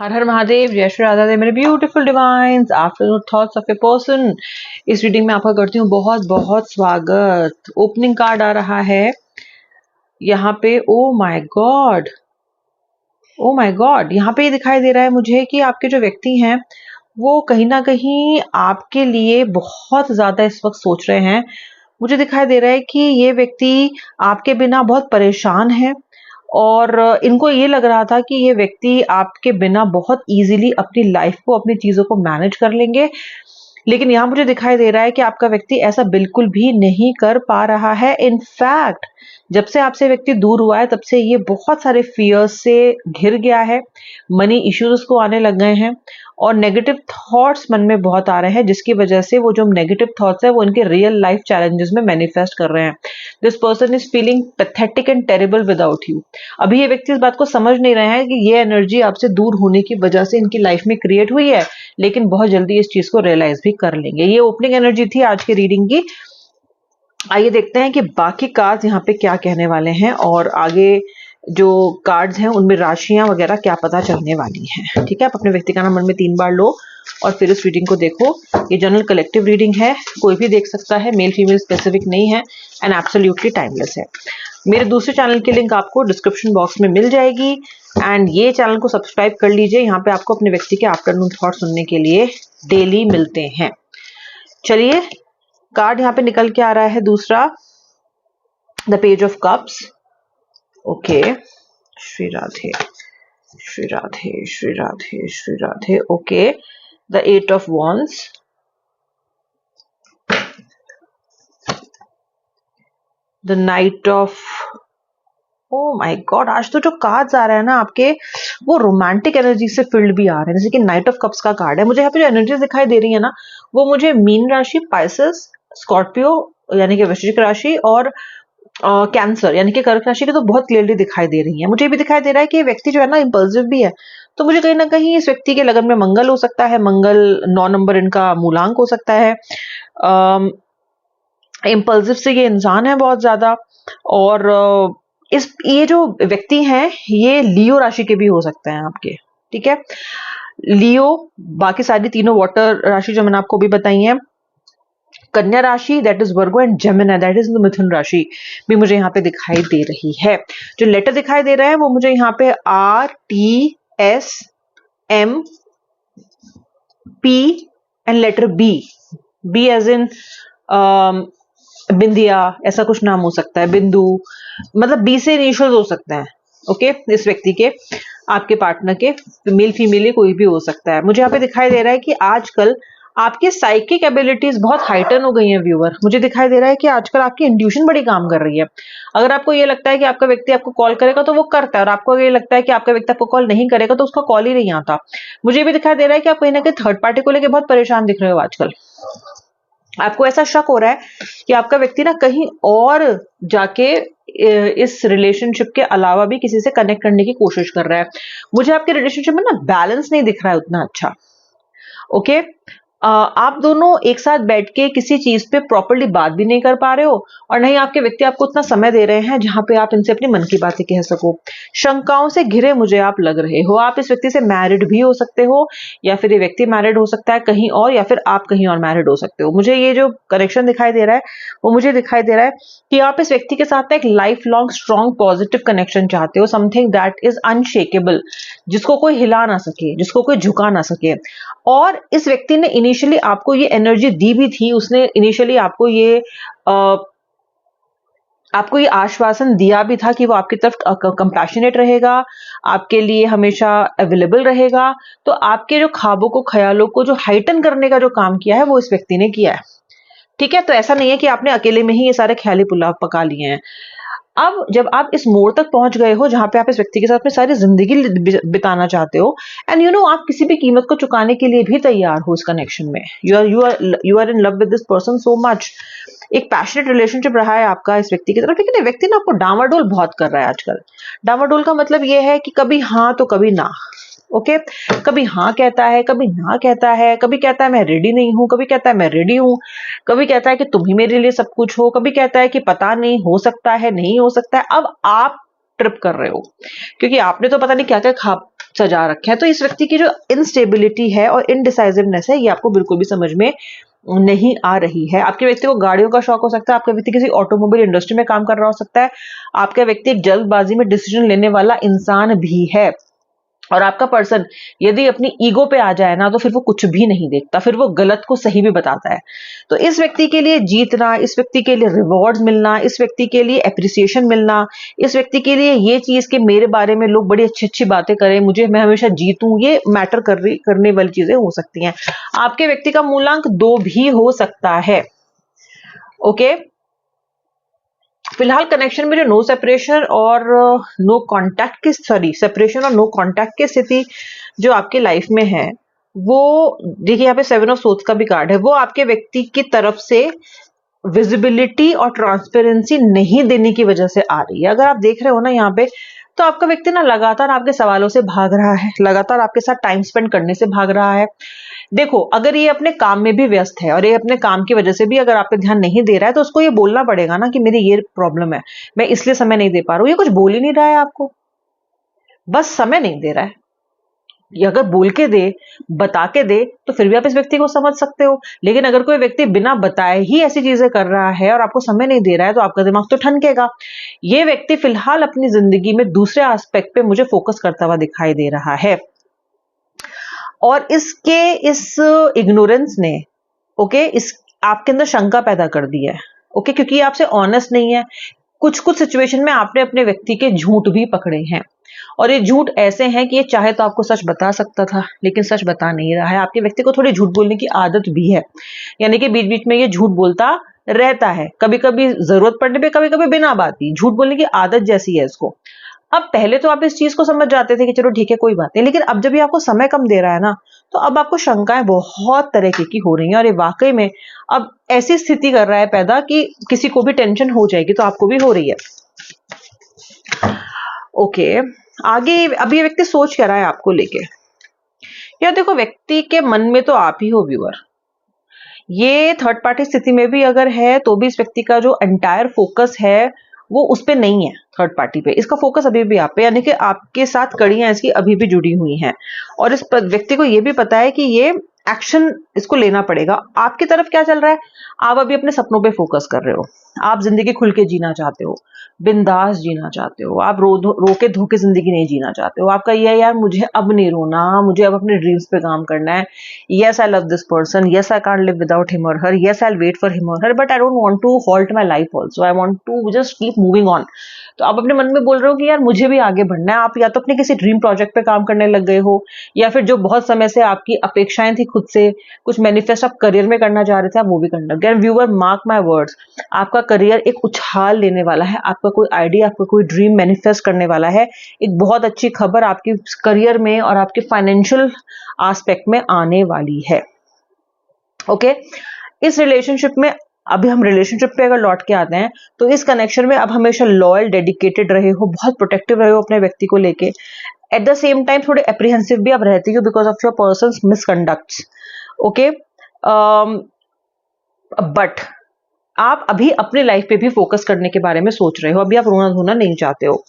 हर हर महादेव, जय श्री राधा दे मेरे beautiful divine's. Afternoon thoughts of a person, इस रीडिंग में आपका करती हूँ बहुत बहुत स्वागत। ओपनिंग कार्ड आ रहा है यहाँ पे। Oh my God, oh my God, यहाँ पे ये दिखाई दे रहा है मुझे कि आपके जो व्यक्ति हैं वो कहीं ना कहीं आपके लिए बहुत ज्यादा इस वक्त सोच रहे हैं। मुझे दिखाई दे रहा है कि ये व्यक्ति आपके बिना बहुत परेशान है और इनको ये लग रहा था कि ये व्यक्ति आपके बिना बहुत इजीली अपनी लाइफ को, अपनी चीजों को मैनेज कर लेंगे। लेकिन यहाँ मुझे दिखाई दे रहा है कि आपका व्यक्ति ऐसा बिल्कुल भी नहीं कर पा रहा है। इनफैक्ट जब से आपसे व्यक्ति दूर हुआ है तब से ये बहुत सारे फियर्स से घिर गया है। मनी इश्यूज उसको आने लग गए हैं और नेगेटिव थॉट्स मन में बहुत आ रहे हैं, जिसकी वजह से वो जो नेगेटिव थॉट्स है वो इनके रियल लाइफ चैलेंजेस में मैनिफेस्ट कर रहे हैं। This person is feeling pathetic and terrible without you. अभी ये व्यक्ति इस बात को समझ नहीं रहे हैं कि ये एनर्जी आपसे दूर होने की वजह से इनकी लाइफ में क्रिएट हुई है, लेकिन बहुत जल्दी इस चीज को रियलाइज भी कर लेंगे। ये ओपनिंग एनर्जी थी आज की रीडिंग की। आइए देखते हैं कि बाकी कार्ड्स यहाँ पे क्या कहने वाले हैं और आगे जो कार्ड्स हैं उनमें राशियां वगैरह क्या पता चलने वाली हैं। ठीक है, आप अपने व्यक्ति का नाम मन में 3 बार लो और फिर इस रीडिंग को देखो। ये जनरल कलेक्टिव रीडिंग है, कोई भी देख सकता है, मेल फीमेल स्पेसिफिक नहीं है एंड एब्सोल्युटली टाइमलेस है। मेरे दूसरे चैनल की लिंक आपको डिस्क्रिप्शन बॉक्स में मिल जाएगी एंड ये चैनल को सब्सक्राइब कर लीजिए। यहाँ पे आपको अपने व्यक्ति के आफ्टरनून थॉट सुनने के लिए डेली मिलते हैं। चलिए, कार्ड यहाँ पे निकल के आ रहा है दूसरा, the page of cups. Okay, Shri Radhe Shri Radhe Shri Radhe Shri Radhe. Okay, the 8 of wands, the night of, oh my God, आज तो जो कार्ड्स आ रहे हैं ना आपके वो रोमांटिक एनर्जी से फिल्ड भी आ रहे हैं। जैसे कि नाइट ऑफ कप्स का कार्ड है, मुझे यहाँ पे जो एनर्जी दिखाई दे रही है ना वो मुझे मीन राशि, पाइसेस, स्कॉर्पियो यानी कि वृश्चिक राशि और कैंसर यानी कि कर्क राशि की तो बहुत क्लियरली दिखाई दे रही है। मुझे भी दिखाई दे रहा है कि ये व्यक्ति जो है ना इम्पल्सिव भी है, तो मुझे कहीं ना कहीं इस व्यक्ति के लगन में मंगल हो सकता है। मंगल 9 नंबर इनका मूलांक हो सकता है। इम्पल्सिव से ये इंसान है बहुत ज्यादा। और ये जो व्यक्ति हैं ये लियो राशि के भी हो सकते हैं आपके। ठीक है, लियो, बाकी सारी तीनों वाटर राशि जो मैंने आपको भी बताई है, कन्या राशि that is Virgo and Gemini that is मिथुन राशि भी मुझे यहाँ पे दिखाई दे रही है। जो लेटर दिखाई दे रहा है वो मुझे यहाँ पे RTSMP and letter B as in Bindiya, ऐसा कुछ नाम हो सकता है, बिंदु, मतलब बी से इनिशियल्स हो सकते हैं। ओके, इस व्यक्ति के, आपके पार्टनर के, मेल फीमेल कोई भी हो सकता है। मुझे यहाँ पे दिखाई दे रहा है कि आजकल आपकी साइकिक एबिलिटीज बहुत हाइटन हो गई हैं व्यूअर। मुझे दिखाई दे रहा है कि आजकल आपकी इंट्यूशन बड़ी काम कर रही है। अगर आपको ये लगता है कि आपका व्यक्ति आपको कॉल करेगा तो वो करता है, और आपको ये लगता है कि आपका व्यक्ति आपको कॉल नहीं करेगा तो उसका कॉल ही नहीं आता। मुझे भी दिखाई दे रहा है कि आप कहीं ना कहीं थर्ड पार्टी को लेकर बहुत परेशान दिख रहे हो आजकल। आपको ऐसा शक हो रहा है कि आपका व्यक्ति ना कहीं और जाके इस रिलेशनशिप के अलावा भी किसी से कनेक्ट करने की कोशिश कर रहा है। मुझे आपके रिलेशनशिप में ना बैलेंस नहीं दिख रहा है उतना अच्छा। ओके, आप दोनों एक साथ बैठ के किसी चीज पे प्रॉपर्ली बात भी नहीं कर पा रहे हो और नहीं आपके व्यक्ति आपको उतना समय दे रहे हैं जहां पे आप इनसे अपनी मन की बातें कह सको। शंकाओं से घिरे मुझे आप लग रहे हो। आप इस व्यक्ति से मैरिड भी हो सकते हो या फिर ये व्यक्ति मैरिड हो सकता है कहीं और, या फिर आप कहीं और मैरिड हो सकते हो। मुझे ये जो कनेक्शन दिखाई दे रहा है वो मुझे दिखाई दे रहा है कि आप इस व्यक्ति के साथ एक life long strong positive connection चाहते हो, समथिंग दैट इज अनशेकेबल, जिसको कोई हिला ना सके, जिसको कोई झुका ना सके। और इस व्यक्ति ने इनिशियली आपको ये एनर्जी दी भी थी, उसने इनिशियली आपको ये आश्वासन दिया भी था कि वो आपकी तरफ कंपैशनेट रहेगा, आपके लिए हमेशा अवेलेबल रहेगा। तो आपके जो ख्वाबों को, ख्यालों को जो हाइटन करने का जो काम किया है वो इस व्यक्ति ने किया है। ठीक है, तो ऐसा नहीं है कि आपने अकेले में ही ये सारे ख्याली पुलाव पका लिए हैं। अब जब आप इस मोड़ तक पहुंच गए हो जहां पे आप इस व्यक्ति के साथ में सारी जिंदगी बिताना चाहते हो एंड यू नो आप किसी भी कीमत को चुकाने के लिए भी तैयार हो इस कनेक्शन में, you are in love with this person so much. एक पैशनेट रिलेशनशिप रहा है आपका इस व्यक्ति की तरफ, लेकिन ये व्यक्ति ना आपको डामाडोल बहुत कर रहा है आजकल। डामाडोल का मतलब ये है कि कभी हाँ तो कभी ना। ओके, कभी हाँ कहता है, कभी ना कहता है, कभी कहता है मैं रेडी नहीं हूं, कभी कहता है मैं रेडी हूं, कभी कहता है कि तुम ही मेरे लिए सब कुछ हो, कभी कहता है कि पता नहीं, हो सकता है, नहीं हो सकता है। अब आप ट्रिप कर रहे हो, क्योंकि आपने तो पता नहीं क्या क्या खा सजा रखे हैं। तो इस व्यक्ति की जो इनस्टेबिलिटी है और इनडिसाइसिवनेस है, ये आपको बिल्कुल भी समझ में नहीं आ रही है। आपके व्यक्ति को गाड़ियों का शौक हो सकता है, आपका व्यक्ति किसी ऑटोमोबाइल इंडस्ट्री में काम कर रहा हो सकता है, आपका व्यक्ति एक जल्दबाजी में डिसीजन लेने वाला इंसान भी है। और आपका पर्सन यदि अपनी ईगो पे आ जाए ना, तो फिर वो कुछ भी नहीं देखता, फिर वो गलत को सही भी बताता है। तो इस व्यक्ति के लिए जीतना, इस व्यक्ति के लिए रिवॉर्ड्स मिलना, इस व्यक्ति के लिए एप्रिसिएशन मिलना, इस व्यक्ति के लिए ये चीज कि मेरे बारे में लोग बड़ी अच्छी अच्छी बातें करें, मैं हमेशा जीतूं, ये मैटर करने वाली चीजें हो सकती हैं। आपके व्यक्ति का मूलांक 2 भी हो सकता है। ओके, फिलहाल कनेक्शन में जो नो सेपरेशन और नो कांटेक्ट की सेपरेशन और नो कांटेक्ट की स्थिति जो आपके लाइफ में है, वो देखिए यहाँ पे 7 ऑफ सोर्ड्स का भी कार्ड है, वो आपके व्यक्ति की तरफ से विजिबिलिटी और ट्रांसपेरेंसी नहीं देने की वजह से आ रही है। अगर आप देख रहे हो ना यहाँ पे, तो आपका व्यक्ति ना लगातार आपके सवालों से भाग रहा है, लगातार आपके साथ टाइम स्पेंड करने से भाग रहा है। देखो, अगर ये अपने काम में भी व्यस्त है और ये अपने काम की वजह से भी अगर आप पे ध्यान नहीं दे रहा है, तो उसको ये बोलना पड़ेगा ना कि मेरी ये प्रॉब्लम है, मैं इसलिए समय नहीं दे पा रहा हूं। ये कुछ बोल ही नहीं रहा है आपको, बस समय नहीं दे रहा है। ये अगर बोल के दे, बता के दे, तो फिर भी आप इस व्यक्ति को समझ सकते हो। लेकिन अगर कोई व्यक्ति बिना बताए ही ऐसी चीजें कर रहा है और आपको समय नहीं दे रहा है, तो आपका दिमाग तो ठनकेगा। ये व्यक्ति फिलहाल अपनी जिंदगी में दूसरे एस्पेक्ट पे मुझे फोकस करता हुआ दिखाई दे रहा है, और इस इग्नोरेंस ने इस आपके अंदर शंका पैदा कर दी है। क्योंकि ये आपसे ऑनेस्ट नहीं है। कुछ कुछ सिचुएशन में आपने अपने व्यक्ति के झूठ भी पकड़े हैं, और ये झूठ ऐसे हैं कि ये चाहे तो आपको सच बता सकता था, लेकिन सच बता नहीं रहा है। आपके व्यक्ति को थोड़ी झूठ बोलने की आदत भी है, यानी कि बीच बीच में ये झूठ बोलता रहता है, कभी कभी जरूरत पड़ने पे, कभी कभी बिना बात ही झूठ बोलने की आदत जैसी है इसको। अब पहले तो आप इस चीज को समझ जाते थे कि चलो ठीक है कोई बात नहीं, लेकिन अब जब ये आपको समय कम दे रहा है ना, तो अब आपको शंकाएं बहुत तरह की हो रही हैं, और ये वाकई में अब ऐसी स्थिति कर रहा है पैदा कि किसी को भी टेंशन हो जाएगी, तो आपको भी हो रही है। ओके, आगे अब ये व्यक्ति सोच क्या रहा है आपको लेके। यार देखो, व्यक्ति के मन में तो आप ही हो व्यूअर। ये थर्ड पार्टी स्थिति में भी अगर है, तो भी इस व्यक्ति का जो एंटायर फोकस है वो उस पे नहीं है, थर्ड पार्टी पे। इसका फोकस अभी भी आप पे, यानी कि आपके साथ कड़ियां इसकी अभी भी जुड़ी हुई हैं, और इस व्यक्ति को ये भी पता है कि ये एक्शन इसको लेना पड़ेगा। आपकी तरफ क्या चल रहा है, आप अभी अपने सपनों पे फोकस कर रहे हो, आप जिंदगी खुल के जीना चाहते हो, बिंदास जीना चाहते हो, आप रो के धोके जिंदगी नहीं जीना चाहते हो। आपका ये है, यार मुझे अब नहीं रोना, मुझे अब अपने ड्रीम्स पे काम करना है। Yes, I love this person. Yes, I can't live without him or her. Yes, I'll wait for him or her. But I don't want to halt my life also. I want to just keep moving on. तो आप अपने मन में बोल रहे हो कि यार मुझे भी आगे बढ़ना है। आप या तो अपने किसी ड्रीम प्रोजेक्ट पे काम करने लग गए हो, या फिर जो बहुत समय से आपकी अपेक्षाएं थी खुद से, कुछ मैनिफेस्ट आप करियर में करना चाह रहे थे, आप वो भी करने लग गए। व्यूअर, मार्क माय वर्ड्स, आपका करियर एक उछाल लेने वाला है। आपका कोई आइडिया, आपका कोई ड्रीम मैनिफेस्ट करने वाला है। एक बहुत अच्छी खबर आपकी करियर में और आपके फाइनेंशियल एस्पेक्ट में आने वाली है। ओके, इस रिलेशनशिप में, अभी हम रिलेशनशिप पे अगर लौट के आते हैं, तो इस कनेक्शन में अब हमेशा लॉयल, डेडिकेटेड रहे हो, बहुत प्रोटेक्टिव रहे हो अपने व्यक्ति को लेके। एट द सेम टाइम थोड़े एप्रीहेंसिव भी आप रहती हो because of your person's misconducts. Okay, but आप अभी अपने लाइफ पे भी फोकस करने के बारे में सोच रहे हो। अभी आप रोना धोना नहीं चाहते हो।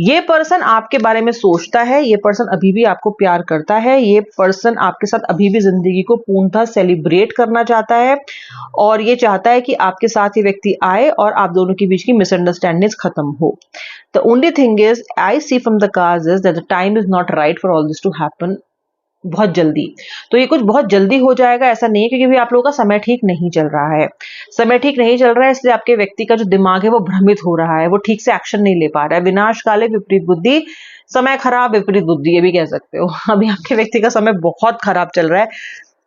ये पर्सन आपके बारे में सोचता है, ये पर्सन अभी भी आपको प्यार करता है, ये पर्सन आपके साथ अभी भी जिंदगी को पूर्णतः सेलिब्रेट करना चाहता है, और ये चाहता है कि आपके साथ ये व्यक्ति आए और आप दोनों के बीच की मिसअंडरस्टैंडिंग खत्म हो। The only thing is, I see from the cards is that the time is not right for all this to happen बहुत जल्दी। तो ये कुछ बहुत जल्दी हो जाएगा ऐसा नहीं है, क्योंकि भी आप लोगों का समय ठीक नहीं चल रहा है। समय ठीक नहीं चल रहा है, इसलिए आपके व्यक्ति का जो दिमाग है वो भ्रमित हो रहा है, वो ठीक से एक्शन नहीं ले पा रहा है। विनाश काले विपरीत बुद्धि, समय खराब विपरीत बुद्धि, ये भी कह सकते हो। अभी आपके व्यक्ति का समय बहुत खराब चल रहा है,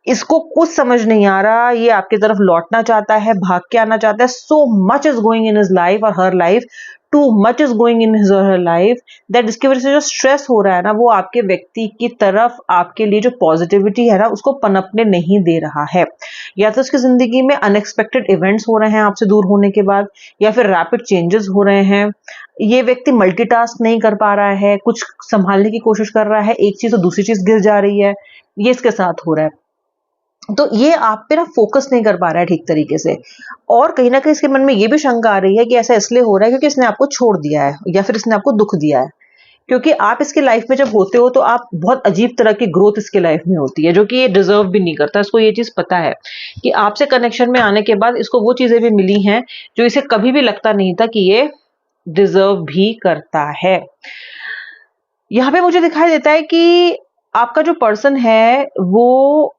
इसको कुछ समझ नहीं आ रहा, ये आपकी तरफ लौटना चाहता है, भाग के आना चाहता है। So much is going in his life और her life, too much is going in his और हर लाइफ, दैट इसकी वजह से जो स्ट्रेस हो रहा है ना, वो आपके व्यक्ति की तरफ आपके लिए जो पॉजिटिविटी है ना, उसको पनपने नहीं दे रहा है। या तो उसकी जिंदगी में अनएक्सपेक्टेड इवेंट्स हो रहे हैं आपसे दूर होने के बाद, या फिर रैपिड चेंजेस हो रहे हैं। ये व्यक्ति मल्टीटास्क नहीं कर पा रहा है, कुछ संभालने की कोशिश कर रहा है, एक चीज तो दूसरी चीज गिर जा रही है, ये इसके साथ हो रहा है। तो ये आप पे ना फोकस नहीं कर पा रहा है ठीक तरीके से, और कहीं ना कहीं इसके मन में ये भी शंका आ रही है कि ऐसा इसलिए हो रहा है क्योंकि इसने आपको छोड़ दिया है या फिर इसने आपको दुख दिया है। क्योंकि आप इसके लाइफ में जब होते हो तो आप बहुत अजीब तरह की ग्रोथ इसके लाइफ में होती है जो कि ये डिजर्व भी नहीं करता। इसको ये चीज पता है कि आपसे कनेक्शन में आने के बाद इसको वो चीजें भी मिली हैं जो इसे कभी भी लगता नहीं था कि ये डिजर्व भी करता है। यहाँ पे मुझे दिखाई देता है कि आपका जो पर्सन है वो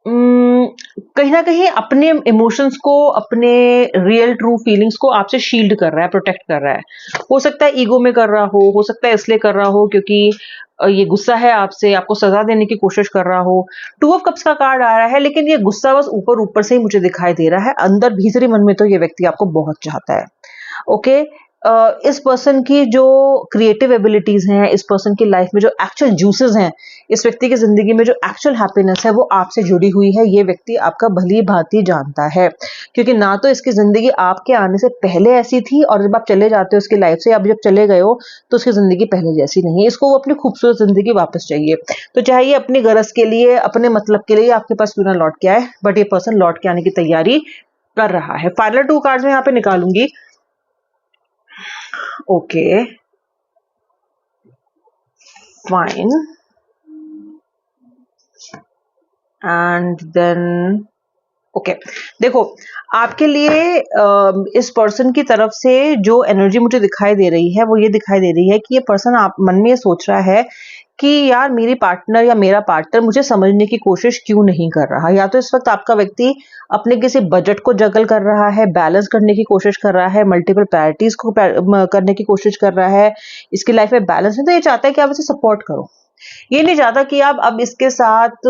कहीं ना कहीं अपने इमोशंस को, अपने रियल ट्रू फीलिंग्स को आपसे शील्ड कर रहा है, प्रोटेक्ट कर रहा है। हो सकता है ईगो में कर रहा हो सकता है इसलिए कर रहा हो क्योंकि ये गुस्सा है आपसे, आपको सजा देने की कोशिश कर रहा हो। टू ऑफ कप्स का कार्ड आ रहा है, लेकिन ये गुस्सा बस ऊपर ऊपर से ही मुझे दिखाई दे रहा है, अंदर भीतरी मन में तो ये व्यक्ति आपको बहुत चाहता है। ओके, इस पर्सन की जो क्रिएटिव एबिलिटीज हैं, इस पर्सन की लाइफ में जो एक्चुअल जूसेस हैं, इस व्यक्ति की जिंदगी में जो एक्चुअल हैप्पीनेस है वो आपसे जुड़ी हुई है। ये व्यक्ति आपका भली भांति जानता है, क्योंकि ना तो इसकी जिंदगी आपके आने से पहले ऐसी थी, और जब आप चले जाते हो उसकी लाइफ से, आप जब चले गए हो तो उसकी जिंदगी पहले जैसी नहीं है। इसको वो अपनी खूबसूरत जिंदगी वापस चाहिए, तो चाहे ये अपनी गरज के लिए, अपने मतलब के लिए आपके पास क्यों ना लौट के आए, बट ये पर्सन लौट के आने की तैयारी कर रहा है। फाइनल 2 कार्ड्स में यहाँ पे निकालूंगी। Okay, fine, and then okay, देखो आपके लिए इस पर्सन की तरफ से जो एनर्जी मुझे दिखाई दे रही है वो ये दिखाई दे रही है कि ये पर्सन आप मन में ये सोच रहा है कि यार मेरी पार्टनर या मेरा पार्टनर मुझे समझने की कोशिश क्यों नहीं कर रहा। या तो इस वक्त आपका व्यक्ति अपने किसी बजट को जगल कर रहा है, बैलेंस करने की कोशिश कर रहा है, मल्टीपल प्रायोरिटीज को करने की कोशिश कर रहा है, इसकी लाइफ में बैलेंस है, तो ये चाहता है कि आप इसे सपोर्ट करो। ये नहीं चाहता कि आप अब इसके साथ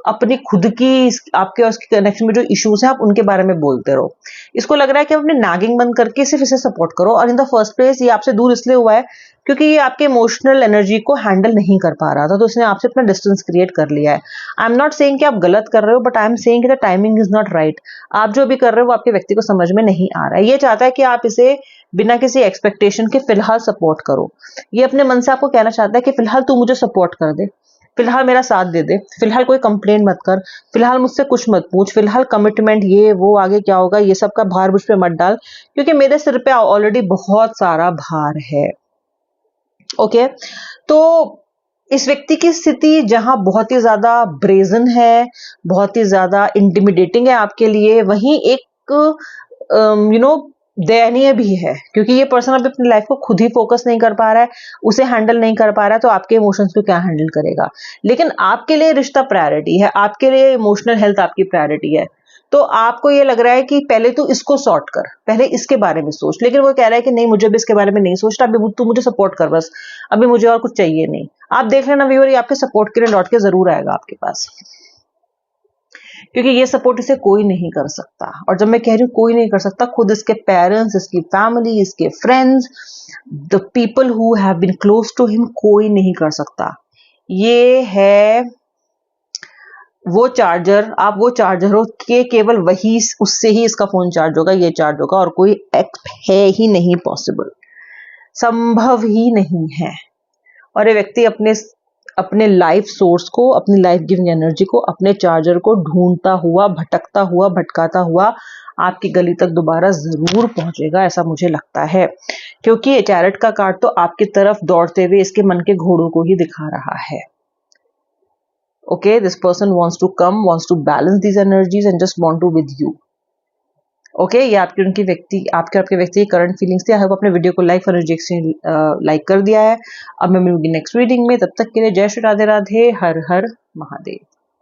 अपनी खुद की, आपके और उसके कनेक्शन में जो इश्यूज हैं आप उनके बारे में बोलते रहो। इसको लग रहा है कि आप अपने नागिंग बंद करके सिर्फ इसे सपोर्ट करो, और इन द फर्स्ट प्लेस ये आपसे दूर इसलिए हुआ है क्योंकि ये आपके इमोशनल एनर्जी को हैंडल नहीं कर पा रहा था, तो इसने आपसे अपना डिस्टेंस क्रिएट कर लिया है। आई एम नॉट सेइंग कि आप गलत कर रहे हो, but I am saying the timing is not right. आप जो भी कर रहे हो वो आपके व्यक्ति को समझ में नहीं आ रहा है। ये चाहता है कि आप इसे बिना किसी एक्सपेक्टेशन के फिलहाल सपोर्ट करो। ये अपने मन से आपको कहना चाहता है कि फिलहाल तू मुझे सपोर्ट कर दे, फिलहाल मेरा साथ दे दे, फिलहाल कोई कंप्लेंट मत कर, फिलहाल मुझसे कुछ मत पूछ, फिलहाल कमिटमेंट ये वो आगे क्या होगा ये सब का भार मुझ पे मत डाल, क्योंकि मेरे सिर पे ऑलरेडी बहुत सारा भार है। ओके, तो इस व्यक्ति की स्थिति जहां बहुत ही ज्यादा ब्रेजन है, बहुत ही ज्यादा इंटिमिडेटिंग है आपके लिए, वहीं एक दयनीय भी है, क्योंकि ये पर्सन अभी अपनी लाइफ को खुद ही फोकस नहीं कर पा रहा है, उसे हैंडल नहीं कर पा रहा है, तो आपके इमोशंस को क्या हैंडल करेगा। लेकिन आपके लिए रिश्ता प्रायोरिटी है, आपके लिए इमोशनल हेल्थ आपकी प्रायोरिटी है, तो आपको ये लग रहा है कि पहले तू इसको सॉर्ट कर, पहले इसके बारे में सोच। लेकिन वो कह रहा है कि नहीं, मुझे भी इसके बारे में नहीं सोचना, अभी तू मुझे सपोर्ट कर बस, अभी मुझे और कुछ चाहिए नहीं। आप देख लेना व्यूअर, ये आपके सपोर्ट के लिए लौट के जरूर आएगा आपके पास, क्योंकि ये सपोर्ट इसे कोई नहीं कर सकता। और जब मैं कह रही हूँ कोई नहीं कर सकता, खुद इसके पेरेंट्स, इसकी फैमिली, इसके friends, the people who have been close to him, कोई नहीं कर सकता। ये है वो चार्जर, आप वो चार्जर हो कि केवल वही, उससे ही इसका फोन चार्ज होगा, ये चार्ज होगा, और कोई है ही नहीं पॉसिबल, संभव ही नहीं है। और ये व्यक्ति अपने अपने लाइफ सोर्स को, अपनी लाइफ गिविंग एनर्जी को, अपने चार्जर को ढूंढता हुआ, भटकता हुआ, भटकाता हुआ आपकी गली तक दोबारा जरूर पहुंचेगा, ऐसा मुझे लगता है, क्योंकि चैरेट का कार्ड तो आपकी तरफ दौड़ते हुए इसके मन के घोड़ों को ही दिखा रहा है। Okay, this person wants to come, wants to balance these energies and just want to with you. Okay, ये आपके उनकी व्यक्ति, आपके आपके व्यक्ति की करंट फीलिंग्स थी। आई होप आपने वीडियो को लाइक और लाइक कर दिया है। अब मैं मिलूंगी नेक्स्ट रीडिंग में, तब तक के लिए जय श्री राधे राधे, हर हर महादेव।